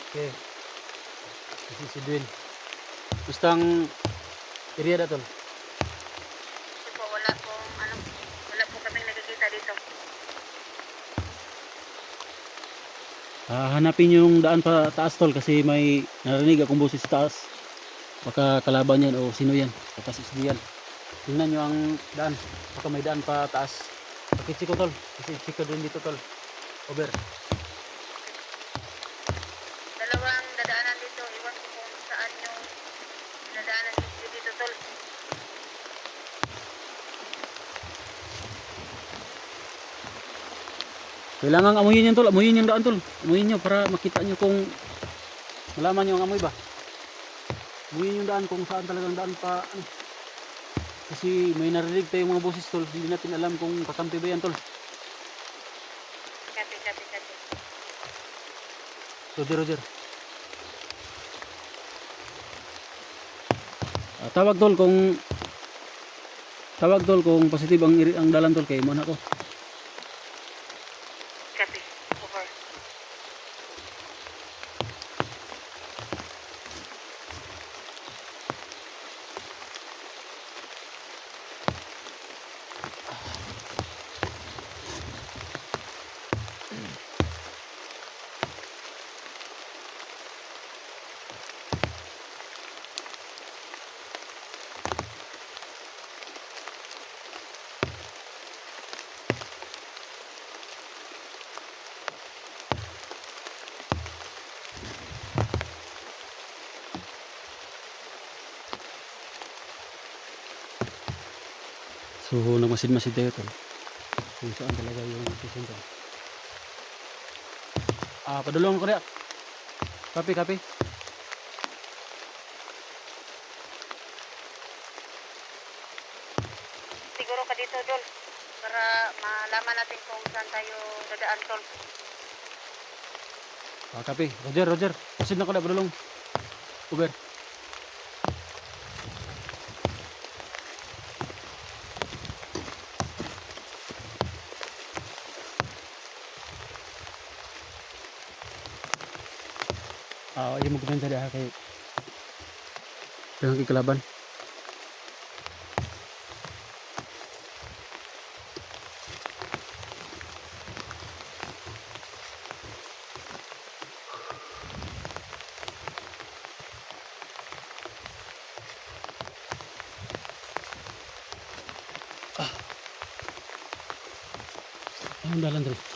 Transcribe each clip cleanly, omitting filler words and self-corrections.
Okay. Kasi si Dwayne. Gustang area na tol. Kasi po wala po kaming nakikita dito. Hanapin yung daan pa taas tol kasi may narinig akong boses sa taas. Baka kalaban yan o sino yan. Baka si yan. Tingnan nyo ang daan. Baka may daan pa taas. Pakitsiko tol. Kasi chika din dito tol. Over. Dalawang dadaanan dito. Iwan ko kung saan yung dadaanan dito tol. Kailangan amuyin yan tol. Amuyin yung daan tol. Amuyin nyo para makita nyo kung malaman nyo ang amoy ba. Amuyin yung daan kung saan talagang daan pa. Ano. Kasi may narinig tayong mga boses tol. Hindi natin alam kung kakampi ba yan tol. Copy. Roger. Tawag tol kung positive ang dalan tol kay mo na ko. Copy. Over. So nagmasid-masid tayo tol. Kung saan talaga yung location tol. Padulong ko rin. Copy. Siguro ka dito tol. Para malaman natin kung saan tayo dadaan tol. Copy. Roger. Masid na ko na padulong. Over. Ayaw mo kumenta dahil kay yung ikalaban. Ang dalan dito.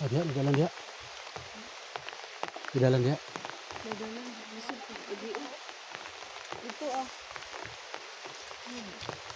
Dia, jalan dia. Di dalam dia. Bisip po. Ito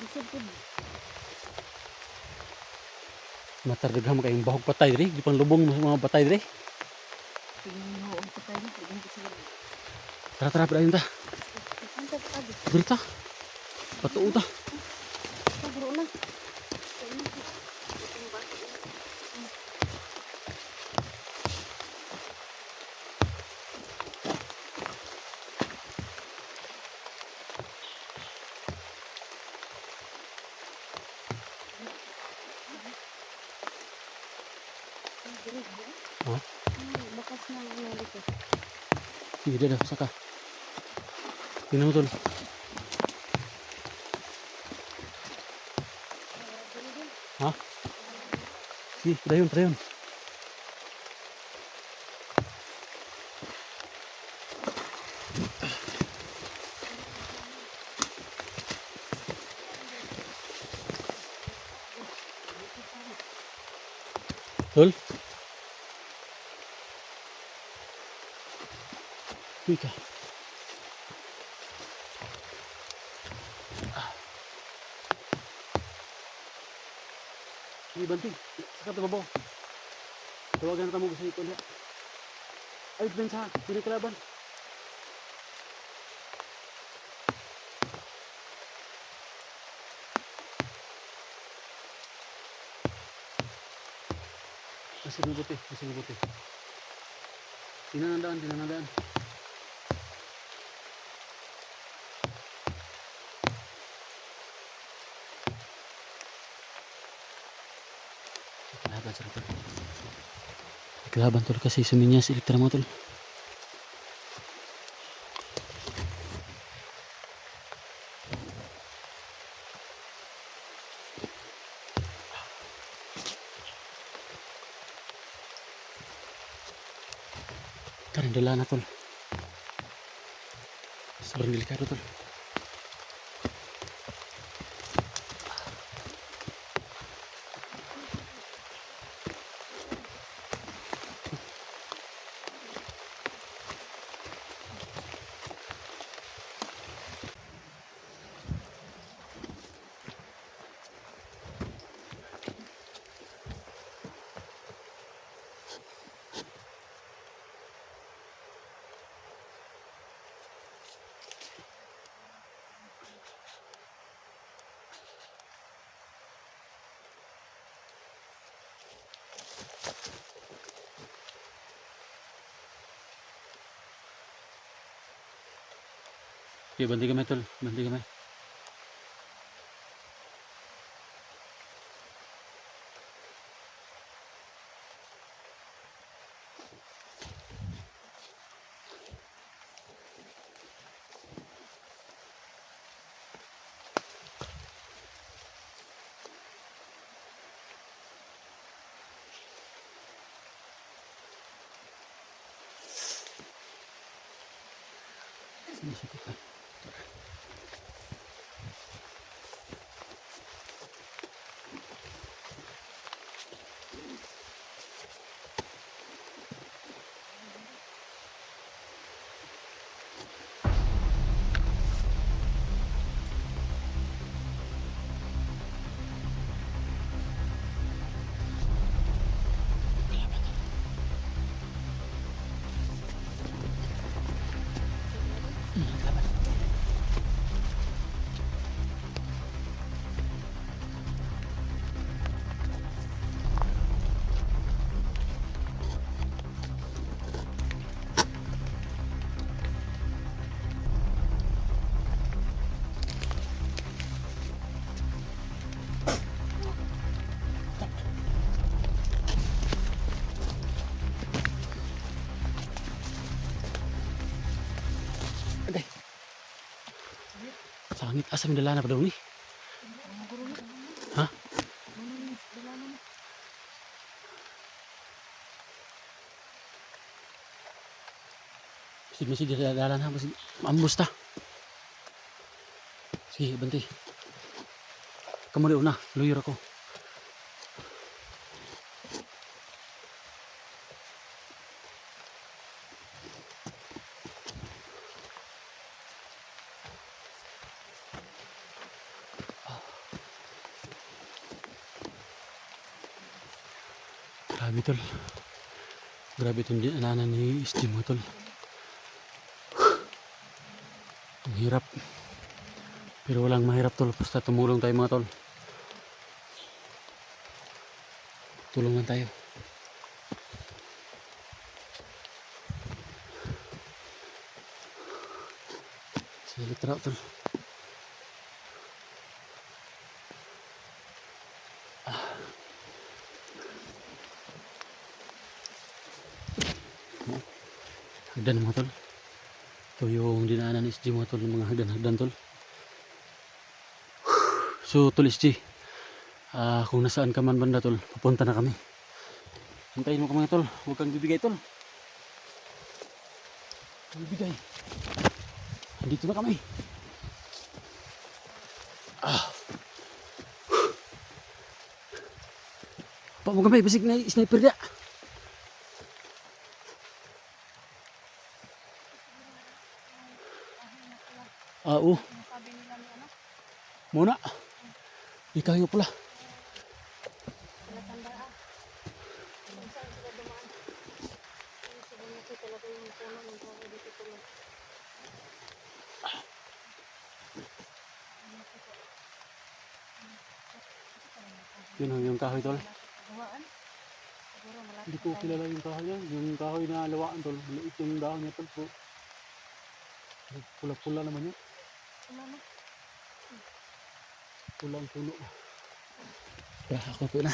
Bisip po. Matardaghan kayong bahog patay diri, di pang lubong mga patay diri. Tingnan mo ang patay dito. Tara padayon ta. Diri ta. Patuo ta. Bro na. Hah? Bakas na ano dito. Hindi dah saka. Tingnan mo tol. Ha? Si, padayon. Tol. Ika. Ini banting. Saka to babaw. Tawagan ta mo sa ito niya. Ay, bensa, dili kalaban. Masih mabuti. Tinanandaan. Kalaban sa ito. Kalaban tol kasi suminyas elektra mo tol. Karindala na tol. Sobrang delikado tol. Okay, banti kami tol. Banti kami. Sinisikip ka. Agay. Sangit asam dala na pa daw ni. Ha? Masih dala na masih maambus ta. Sige, banti. Kamu di una, luyur ako. Grabe tol. Grabe itong dinaanan ni SG mo tol. Ang hirap. Pero walang mahirap tol. Basta tumulong tayo mga tol. Tulungan tayo. Sa elektra tol. Hagdan mga tol. Ito yung dinaanan ni SG mga tol. Mga hagdan tol. So tol SG, kung nasaan ka man banda tol, papunta na kami. Hintayin mo kami tol. Huwag kang bibigay tol. Bibigay. Andito na kami. Pa mo kami, basig na sniper dia. Oo. Sabi nila ni ano, Muna. Ikaw yung pula. Palatandaan. Kung saan sila dumaan. Sabi niya po talaga yung puno ng kahoy dito tuloy. Yun yung kahoy tol. Gawaan. Siguro malapit Hindi ko kilala yung kahoy yan. Yung kahoy na lawaan tol. Maliit yung dahon niya tol. Pula-pula naman yun. Ano? Pulang puno. Kaya ako po na.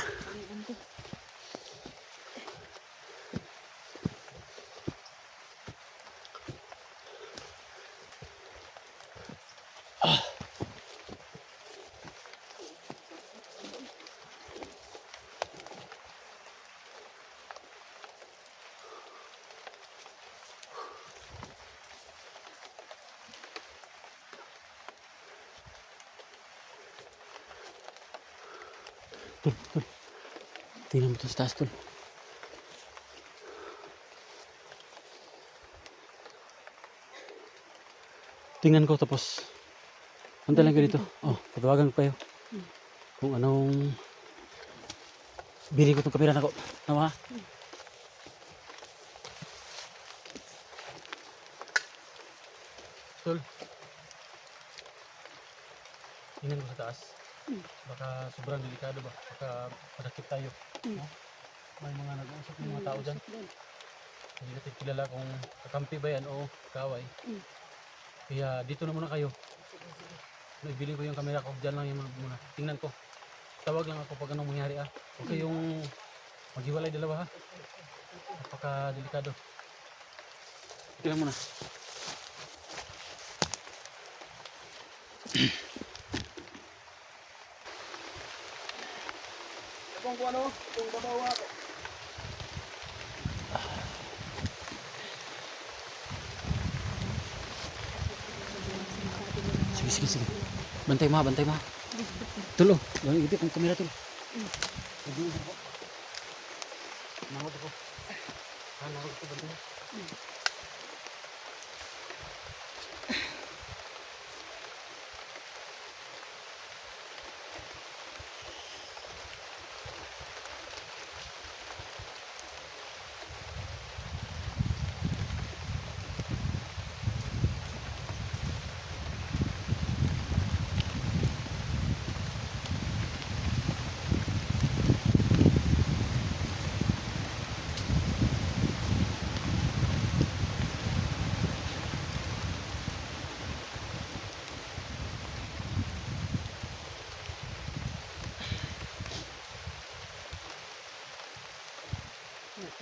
Tol, tol. Tingnan mo to sa taas, tol. Tingnan ko tapos antay lang kayo dito. Oh, patawagan ko kayo. Kung anong bili ko itong kamera na ko. Tama ha? Tol. Tingnan ko sa taas. Baka sobrang delikado ba? Baka madakip tayo. No? May mga nag-uusap ng mga tao dyan. Hindi natin kilala kung kakampi ba yan o kaway. Kaya dito na muna kayo. Ibiling ko yung camera ko. Diyan lang yung muna. Tingnan ko. Tawag lang ako pag anong mangyari ah. Huwag kayong maghiwalay dalawa ha. Napaka delikado. Tingnan muna. Kung ano, kung babawa ako. Sige, sige, sige. Bantay mo, bantay mo. Tulo, lang ipit ang kamera tulo. Nag-iisip ako. Nahod ako. Nahod ako, bantay mo.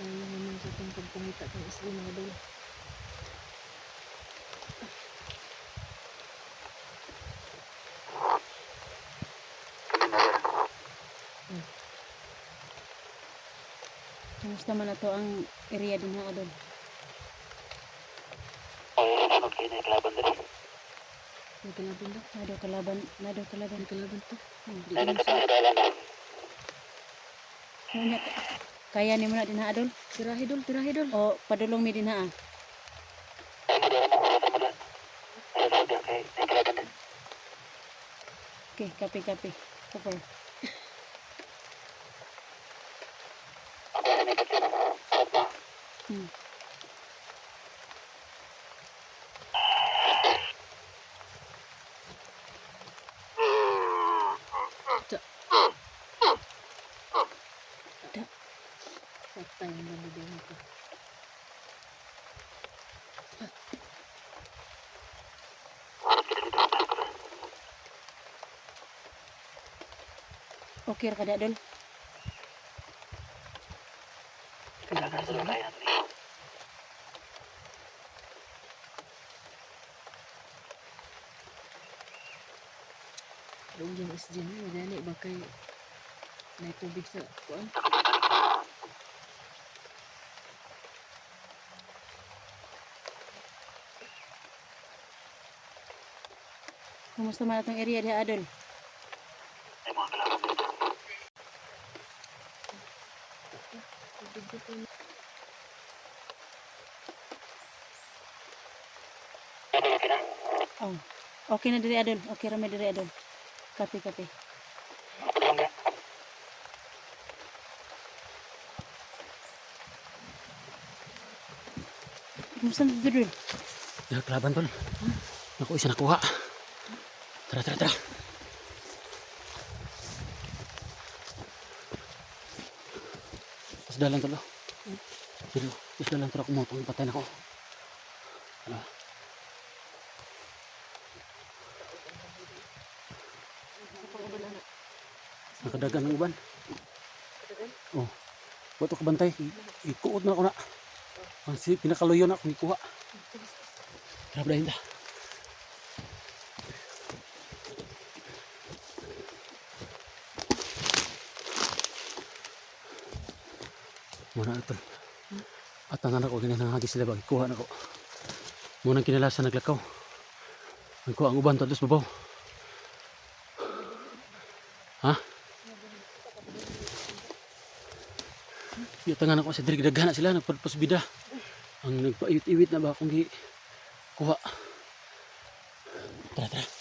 Tayo naman sa itong pagpangita ng isli mga dol. Kamusta man na to ang area din mga dol? Okay, na kalaban din. May kalaban daw? Nado kalaban. Nado kalaban. Kalaban to. Ay, nagkataon na. Ano niya? Kaya ni mo na din ha dol? Tirahi dol, tirahi dol. O padulong mi din ha. Okay, kape kape. Cover. Hmm. Patay na nila nito. Okay ra kada dol. Doon yung SG mo, madali ba kay may tubig sa kuan? Kumusta man atong area diha adol? Oh. Okay na diri adol. Okay ra may diri adol. Kape kape. Kumusta na diri? Ya, kelaban tol. Naku, isa nakuha. Tara, tara, tara. Pasdalan tol. Pero, pasdalan tol ako mo. Pangpatay na ko. Ano? Nakadagan ng uban. Oh. Bato ka bantay. Ikuot na ako na. Ang pinakaluyo na akong ikuha. Grabe dahil na. Muna ito. At tangan ako ganyan nangagis sila bag ikuha na ko. Munang kinalasan naglakaw. Nagkuha ang uban tapos babaw. Ha? tangan ako sa diri daghana sila nagpasbida. Ang nagpaiwit-iwit na ba akong gi kuha. Tara tara.